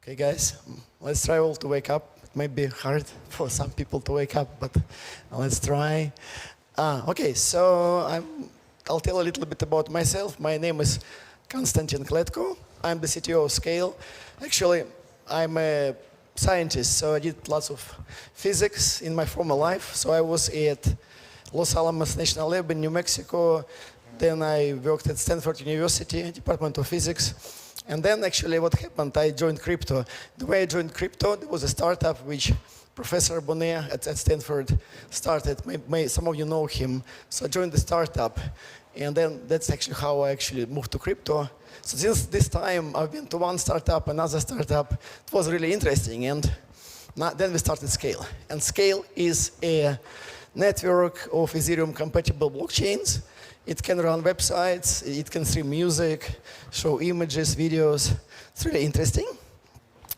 Okay, guys, let's try all to wake up. It might be hard for some people to wake up, but let's try. Okay, so I'll tell a little bit about myself. My name is Stan Kladko. I'm the CTO of SKALE. Actually, I'm a scientist, so I did lots of physics in my former life. So I was at Los Alamos National Lab in New Mexico. Then I worked at Stanford University, Department of Physics. And then actually what happened, I joined crypto. The way I joined crypto, there was a startup which Professor Bonnet at Stanford started. Some of you know him. So I joined the startup. And then that's actually how I actually moved to crypto. So since this time, I've been to one startup, another startup. It was really interesting. And then we started SKALE. And SKALE is a network of Ethereum-compatible blockchains. It can run websites, it can stream music, show images, videos. It's really interesting.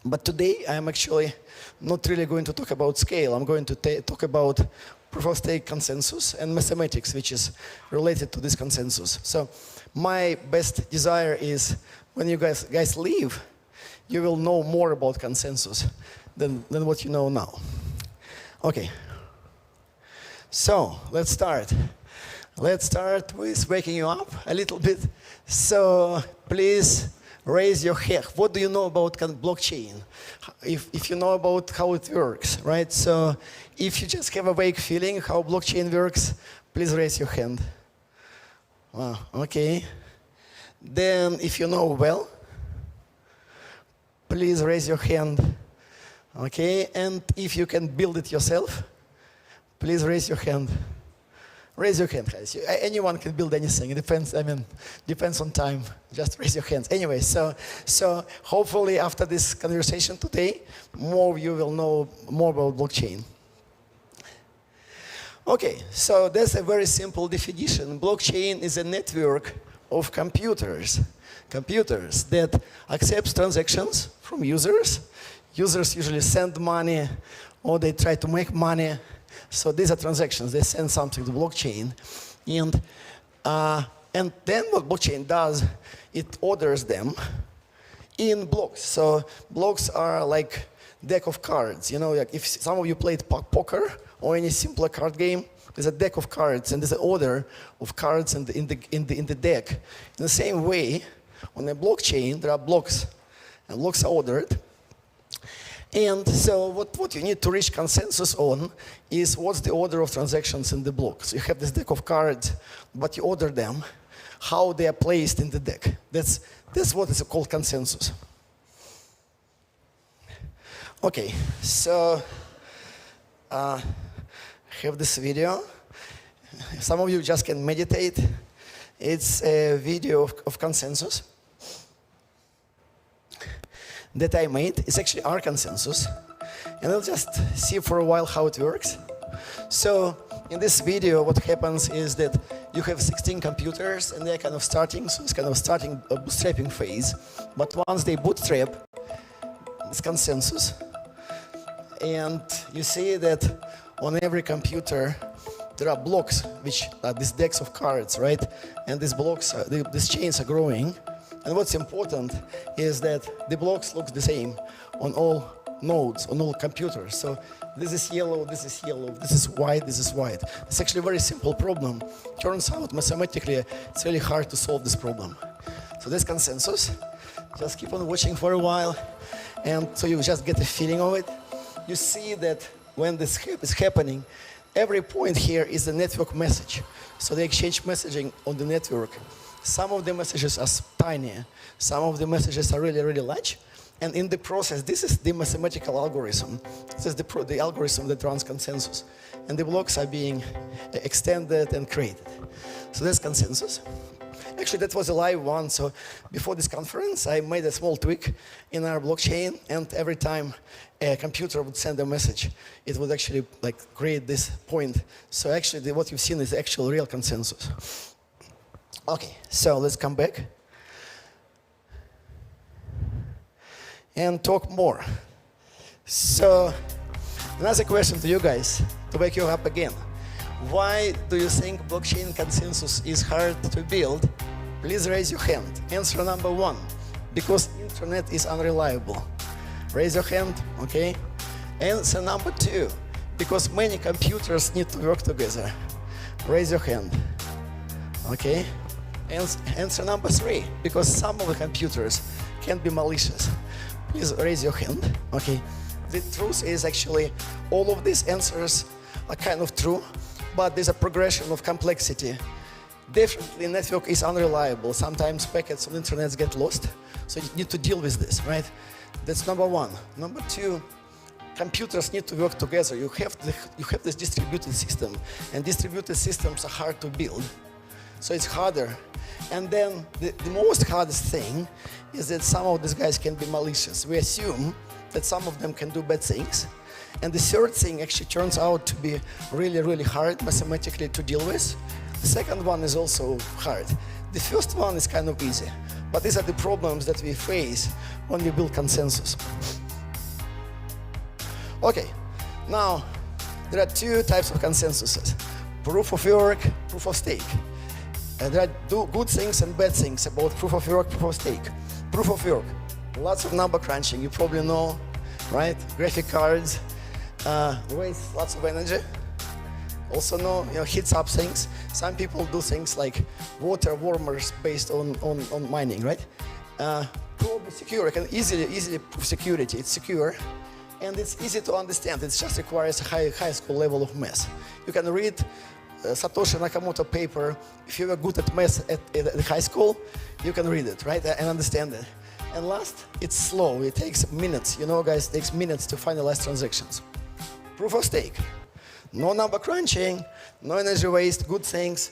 But today, I'm actually not really going to talk about SKALE. I'm going to talk about proof-of-stake consensus and mathematics, which is related to this consensus. So my best desire is when you guys leave, you will know more about consensus than what you know now. OK. So let's start. Let's start with waking you up a little bit. So please raise your hand. What do you know about blockchain? If you know about how it works, right? So if you just have a vague feeling how blockchain works, please raise your hand. Wow, OK. Then if you know well, please raise your hand. OK, and if you can build it yourself, please raise your hand. Raise your hand, guys. Anyone can build anything. It depends. I mean, depends on time. Just raise your hands. Anyway, so hopefully after this conversation today, more of you will know more about blockchain. Okay, so that's a very simple definition. Blockchain is a network of computers that accepts transactions from users. Users usually send money, or they try to make money. So these are transactions. They send something to the blockchain. And then what blockchain does, it orders them in blocks. So blocks are like deck of cards. You know, like if some of you played poker or any simpler card game, there's a deck of cards, and there's an order of cards in the deck. In the same way, on a blockchain, there are blocks, and blocks are ordered. And so what you need to reach consensus on is what's the order of transactions in the block. So you have this deck of cards, but you order them, how they are placed in the deck. That's what is called consensus. OK, so I have this video. Some of you just can meditate. It's a video of consensus that I made. It's actually our consensus. And I'll just see for a while how it works. So in this video, what happens is that you have 16 computers, and they're kind of starting. So it's kind of starting a bootstrapping phase. But once they bootstrap, it's consensus. And you see that on every computer, there are blocks, which are these decks of cards, right? And these blocks, these chains are growing. And what's important is that the blocks look the same on all nodes, on all computers. So this is yellow, this is yellow, this is white, this is white. It's actually a very simple problem. Turns out mathematically, it's really hard to solve this problem. So there's consensus. Just keep on watching for a while. And so you just get a feeling of it. You see that when this is happening, every point here is a network message. So they exchange messaging on the network. Some of the messages are tiny. Some of the messages are really, really large. And in the process, this is the mathematical algorithm. This is the algorithm that runs consensus. And the blocks are being extended and created. So that's consensus. Actually, that was a live one. So before this conference, I made a small tweak in our blockchain. And every time a computer would send a message, it would actually like create this point. So actually, what you've seen is actual real consensus. OK, so let's come back and talk more. So another question to you guys, to wake you up again. Why do you think blockchain consensus is hard to build? Please raise your hand. Answer number one, because internet is unreliable. Raise your hand, okay? Answer number 2, because many computers need to work together. Raise your hand, okay? Answer number 3, because some of the computers can be malicious. Please raise your hand, okay? The truth is actually all of these answers are kind of true, but there's a progression of complexity. Definitely, network is unreliable. Sometimes packets on internet get lost, so you need to deal with this, right? That's number 1. Number 2, computers need to work together. You have this distributed system, and distributed systems are hard to build, so it's harder. And then the most hardest thing is that some of these guys can be malicious. We assume that some of them can do bad things. And the third thing actually turns out to be really, really hard mathematically to deal with. The second one is also hard. The first one is kind of easy. But these are the problems that we face when we build consensus. Okay, now there are 2 types of consensuses. Proof of work, proof of stake. There are good things and bad things about proof of work, proof of stake. Proof of work, lots of number crunching, you probably know, right? Graphic cards, waste lots of energy. Also know, heats up things. Some people do things like water warmers based on mining, right? Probably secure, you can easily prove security, it's secure. And it's easy to understand, it just requires a high school level of math. You can read Satoshi Nakamoto paper. If you were good at math at high school, you can read it, right, and understand it. And last, it's slow. It takes minutes. You know, guys, it takes minutes to finalize transactions. Proof of stake. No number crunching, no energy waste, good things.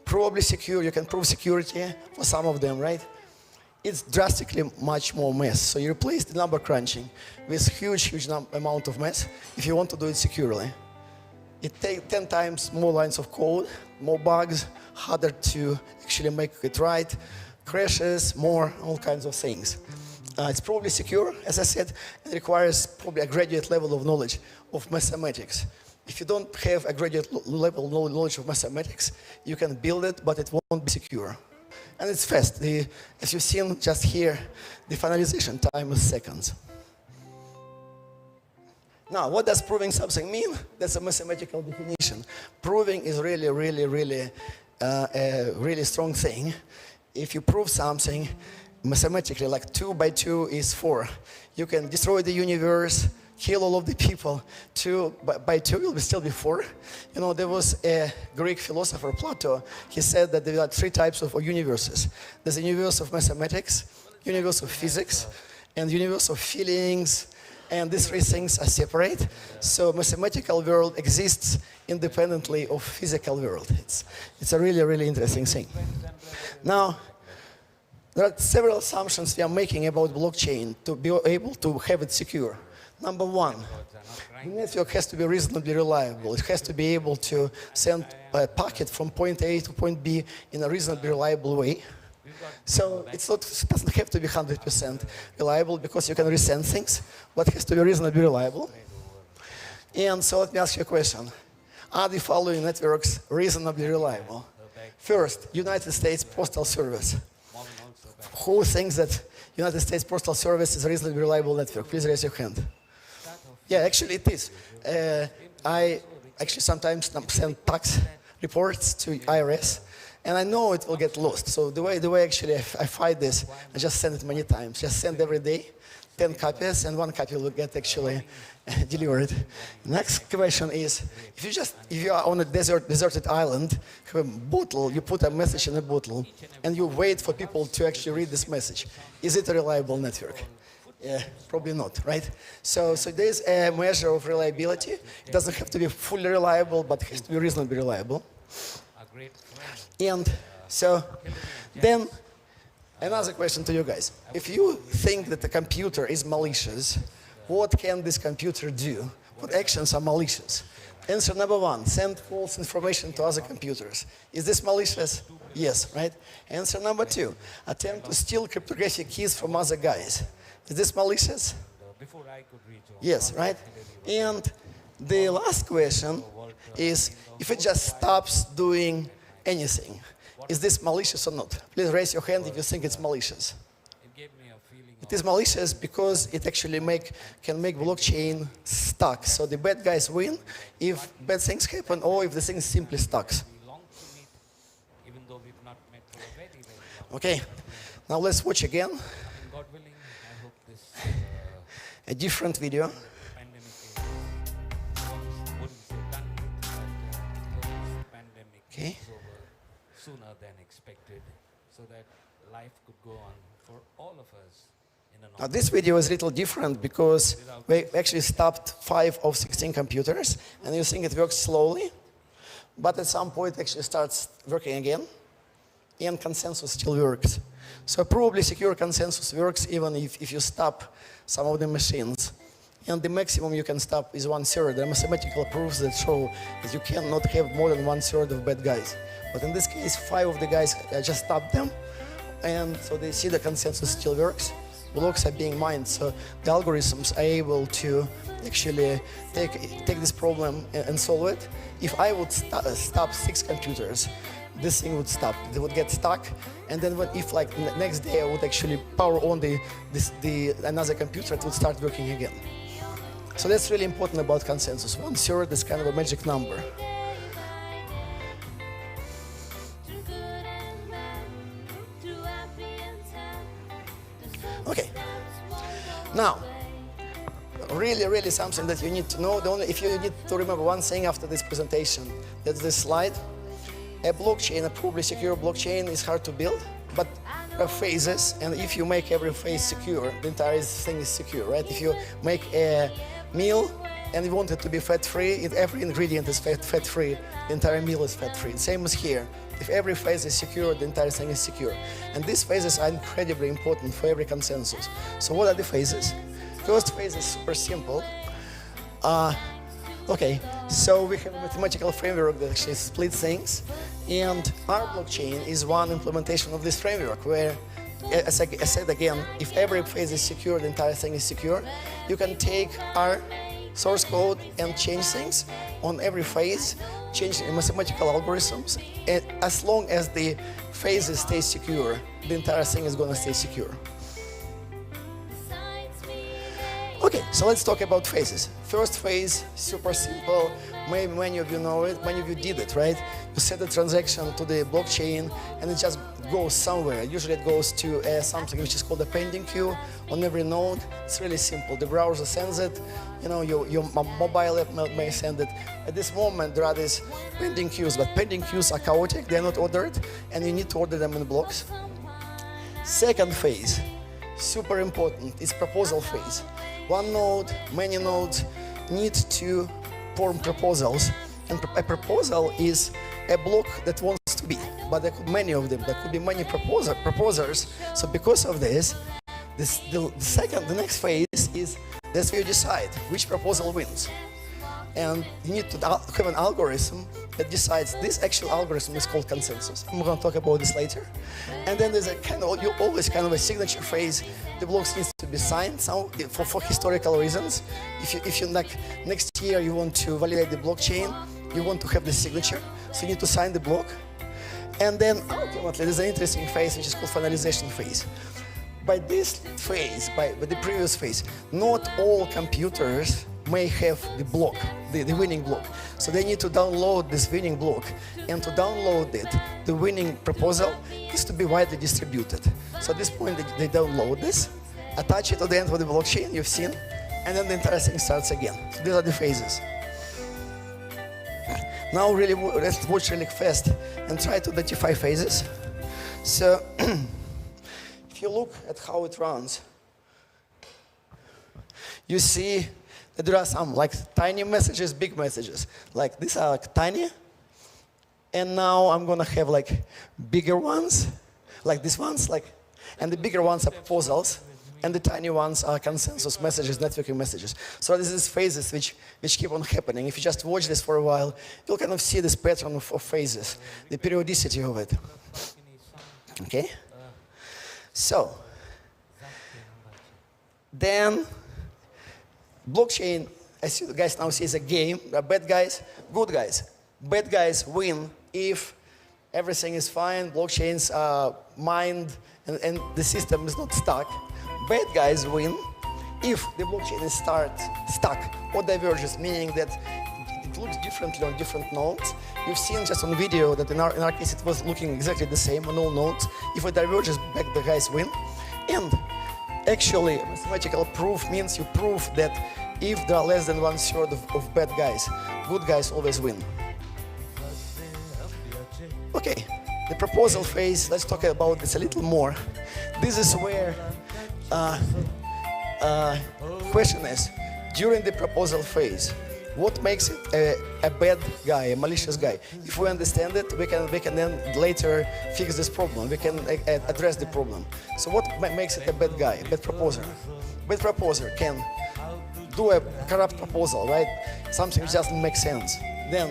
Probably secure. You can prove security for some of them, right? It's drastically much more math. So you replace the number crunching with huge amount of math if you want to do it securely. It takes 10 times more lines of code, more bugs, harder to actually make it right, crashes, more, all kinds of things. It's probably secure, as I said, and requires probably a graduate level of knowledge of mathematics. If you don't have a graduate level knowledge of mathematics, you can build it, but it won't be secure. And it's fast. As you've seen just here, the finalization time is seconds. Now, what does proving something mean? That's a mathematical definition. Proving is really a really strong thing. If you prove something mathematically, like 2 by 2 is 4, you can destroy the universe, kill all of the people. 2 by 2 will still be 4. You know, there was a Greek philosopher, Plato. He said that there are 3 types of universes. There's a universe of mathematics, universe of physics, and universe of feelings. And these 3 things are separate. So mathematical world exists independently of physical world. It's a really interesting thing. Now, there are several assumptions we are making about blockchain to be able to have it secure. Number 1, the network has to be reasonably reliable. It has to be able to send a packet from point A to point B in a reasonably reliable way. So it doesn't have to be 100% reliable because you can resend things, but it has to be reasonably reliable. And so let me ask you a question. Are the following networks reasonably reliable? First, United States Postal Service. Who thinks that United States Postal Service is a reasonably reliable network? Please raise your hand. Yeah, actually it is. I actually sometimes send tax reports to IRS. And I know it will get lost. So the way actually I fight this, I just send it many times. Just send every day 10 copies, and 1 copy will get actually delivered. Next question is, if you are on a deserted island, have a bottle, you put a message in a bottle, and you wait for people to actually read this message. Is it a reliable network? Yeah, probably not, right? So there's a measure of reliability. It doesn't have to be fully reliable, but it has to be reasonably reliable. And so then another question to you guys. If you think that the computer is malicious, what can this computer do? What actions are malicious? Answer number 1, send false information to other computers. Is this malicious? Yes, right? Answer number 2, attempt to steal cryptographic keys from other guys. Is this malicious? Yes, right? And the last question is, if it just stops doing anything, is this malicious or not? Please raise your hand if you think it's malicious. It is malicious because it actually can make blockchain stuck. So the bad guys win if bad things happen or if the thing simply stuck. Okay, now let's watch again. God willing, I hope this a different video. pandemic wouldn't say done, but this pandemic Okay. is over sooner than expected, so that life could go on for all of us in a Now this video is a little different because we actually stopped 5 of 16 computers, and you think it works slowly, but at some point it actually starts working again, and consensus still works. So probably secure consensus works even if you stop some of the machines. And the maximum you can stop is 1/3. There are mathematical proofs that show that you cannot have more than 1/3 of bad guys. But in this case, 5 of the guys just stopped them, and so they see the consensus still works. Blocks are being mined, so the algorithms are able to actually take this problem and solve it. If I would stop 6 computers, this thing would stop. They would get stuck, and then if like next day I would actually power on another computer, it would start working again. So that's really important about consensus. 1/3 is kind of a magic number. Okay. Now, really something that you need to know. If you need to remember one thing after this presentation, that's this slide. A blockchain, a probably secure blockchain, is hard to build, but there are phases, and if you make every phase secure, the entire thing is secure, right? If you make a meal and you want it to be fat-free, if every ingredient is fat-free, the entire meal is fat-free. Same as here. If every phase is secure, the entire thing is secure. And these phases are incredibly important for every consensus. So what are the phases? First phase is super simple. Okay, so we have a mathematical framework that actually splits things, and our blockchain is one implementation of this framework where, as I said again, if every phase is secure, the entire thing is secure. You can take our source code and change things on every phase, change the mathematical algorithms, and as long as the phases stay secure, the entire thing is going to stay secure. Okay, so let's talk about phases. First phase, super simple. Maybe many of you know it, many of you did it, right? You set the transaction to the blockchain and it just goes somewhere. Usually it goes to something which is called a pending queue on every node. It's really simple. The browser sends it, you know, your mobile app may send it. At this moment there are these pending queues, but pending queues are chaotic, they're not ordered, and you need to order them in blocks. Second phase, super important, it's proposal phase. One node, many nodes need to form proposals, and a proposal is a block that wants to be, but there could be many of them. There could be many proposers. So because of this, the next phase is that's where you decide which proposal wins, and you need to have an algorithm that decides. This actual algorithm is called consensus. I'm going to talk about this later. And then there's a always kind of a signature phase. The blocks needs to be signed for historical reasons. If you like next year you want to validate the blockchain, you want to have the signature, so you need to sign the block. And then ultimately there's an interesting phase which is called finalization phase. By this phase, by the previous phase, not all computers may have the block, the winning block. So they need to download this winning block, and to download it, the winning proposal is to be widely distributed. So at this point they download this, attach it to the end of the blockchain, you've seen, and then the entire thing starts again. So these are the phases. Now really let's watch really fast and try to identify phases. So if you look at how it runs, you see that there are some like tiny messages, big messages. Like these are like tiny, and now I'm gonna have like bigger ones, like these ones, and the bigger ones are proposals, and the tiny ones are consensus messages, networking messages. So this is phases which keep on happening. If you just watch this for a while, you'll kind of see this pattern of phases, the periodicity of it. Okay? So, then blockchain, as you guys now see, is a game. There are bad guys, good guys. Bad guys win if everything is fine, blockchains are mined, and the system is not stuck. bad guys win if the blockchain is stuck or diverges, meaning that it looks differently on different nodes. You've seen just on video that in our case it was looking exactly the same on all nodes. If it diverges, bad guys win. And actually, mathematical proof means you prove that if there are less than 1/3 of bad guys, good guys always win. Okay, the proposal phase, let's talk about this a little more. This is where question is, during the proposal phase, what makes it a bad guy, a malicious guy? If we understand it, we can then later fix this problem. We can address the problem. So what makes it a bad guy, a bad proposer? Bad proposer can do a corrupt proposal, right? Something which doesn't make sense. Then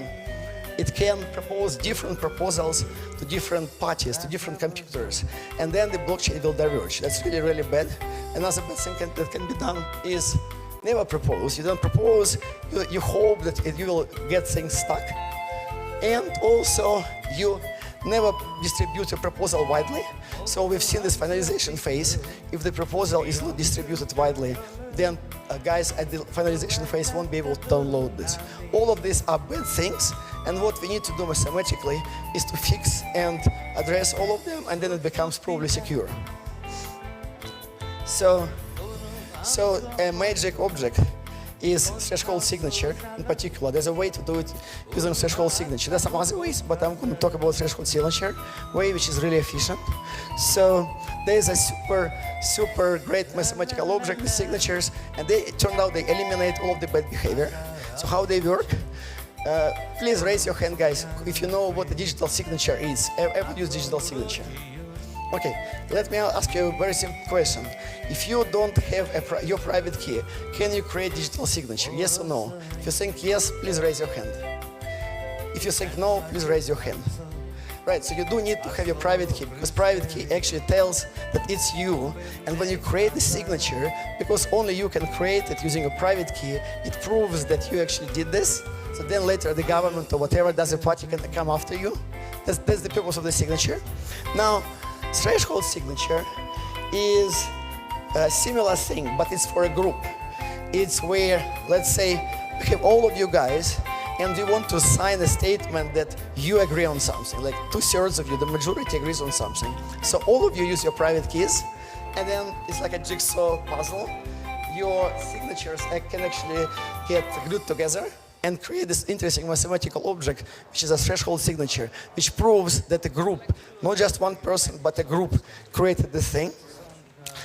it can propose different proposals to different parties, to different computers, and then the blockchain will diverge. That's really, really bad. Another bad thing that can be done is never propose. You don't propose, you hope that you will get things stuck. And also, you never distribute a proposal widely. So we've seen this finalization phase. If the proposal is not distributed widely, then guys at the finalization phase won't be able to download this. All of these are bad things, and what we need to do mathematically is to fix and address all of them, and then it becomes probably secure. So a magic object is threshold signature in particular. There's a way to do it using threshold signature. There's some other ways, but I'm going to talk about threshold signature way, which is really efficient. So there's a super great mathematical object with signatures, and it turned out they eliminate all of the bad behavior. So how they work? Please raise your hand, guys, if you know what the digital signature is. Ever use digital signature? Okay, let me ask you a very simple question. If you don't have your private key, can you create digital signature? Yes or no? If you think yes, please raise your hand. If you think no, please raise your hand. Right, so you do need to have your private key, because private key actually tells that it's you. And when you create the signature, because only you can create it using a private key, it proves that you actually did this. So then later the government or whatever does a party can come after you. That's the purpose of the signature. Now, threshold signature is a similar thing, but it's for a group. It's where, let's say, we have all of you guys, and you want to sign a statement that you agree on something, like 2/3 of you, the majority agrees on something. So all of you use your private keys, and then it's like a jigsaw puzzle. Your signatures can actually get glued together and create this interesting mathematical object, which is a threshold signature, which proves that a group, not just one person, but a group created this thing.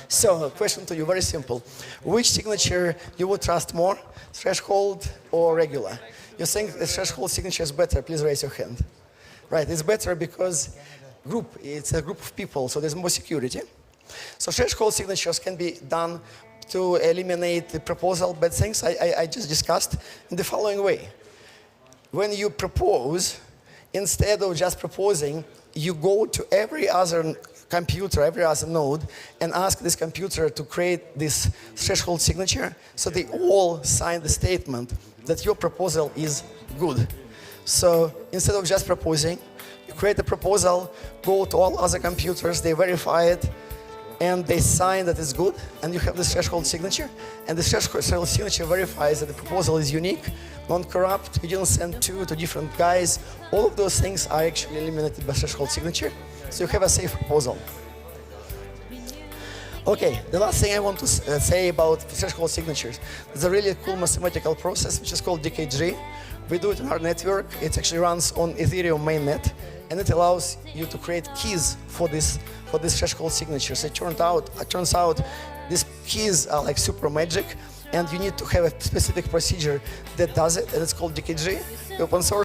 So, question to you, very simple. Which signature you would trust more, threshold or regular? You think the threshold signature is better? Please raise your hand. Right, it's better because it's a group of people, so there's more security. So threshold signatures can be done to eliminate the proposal bad things I just discussed in the following way. When you propose, instead of just proposing, you go to every other computer, every other node, and ask this computer to create this threshold signature, so they all sign the statement that your proposal is good. So instead of just proposing, you create a proposal, go to all other computers, they verify it, and they sign that it's good, and you have this threshold signature. And the threshold signature verifies that the proposal is unique, non-corrupt, you didn't send two to different guys. All of those things are actually eliminated by threshold signature, so you have a safe proposal. Okay, the last thing I want to say about threshold signatures is a really cool mathematical process which is called DKG. We do it in our network. It actually runs on Ethereum mainnet, and it allows you to create keys for this threshold signatures. It turns out these keys are like super magic, and you need to have a specific procedure that does it, and it's called DKG. Open source.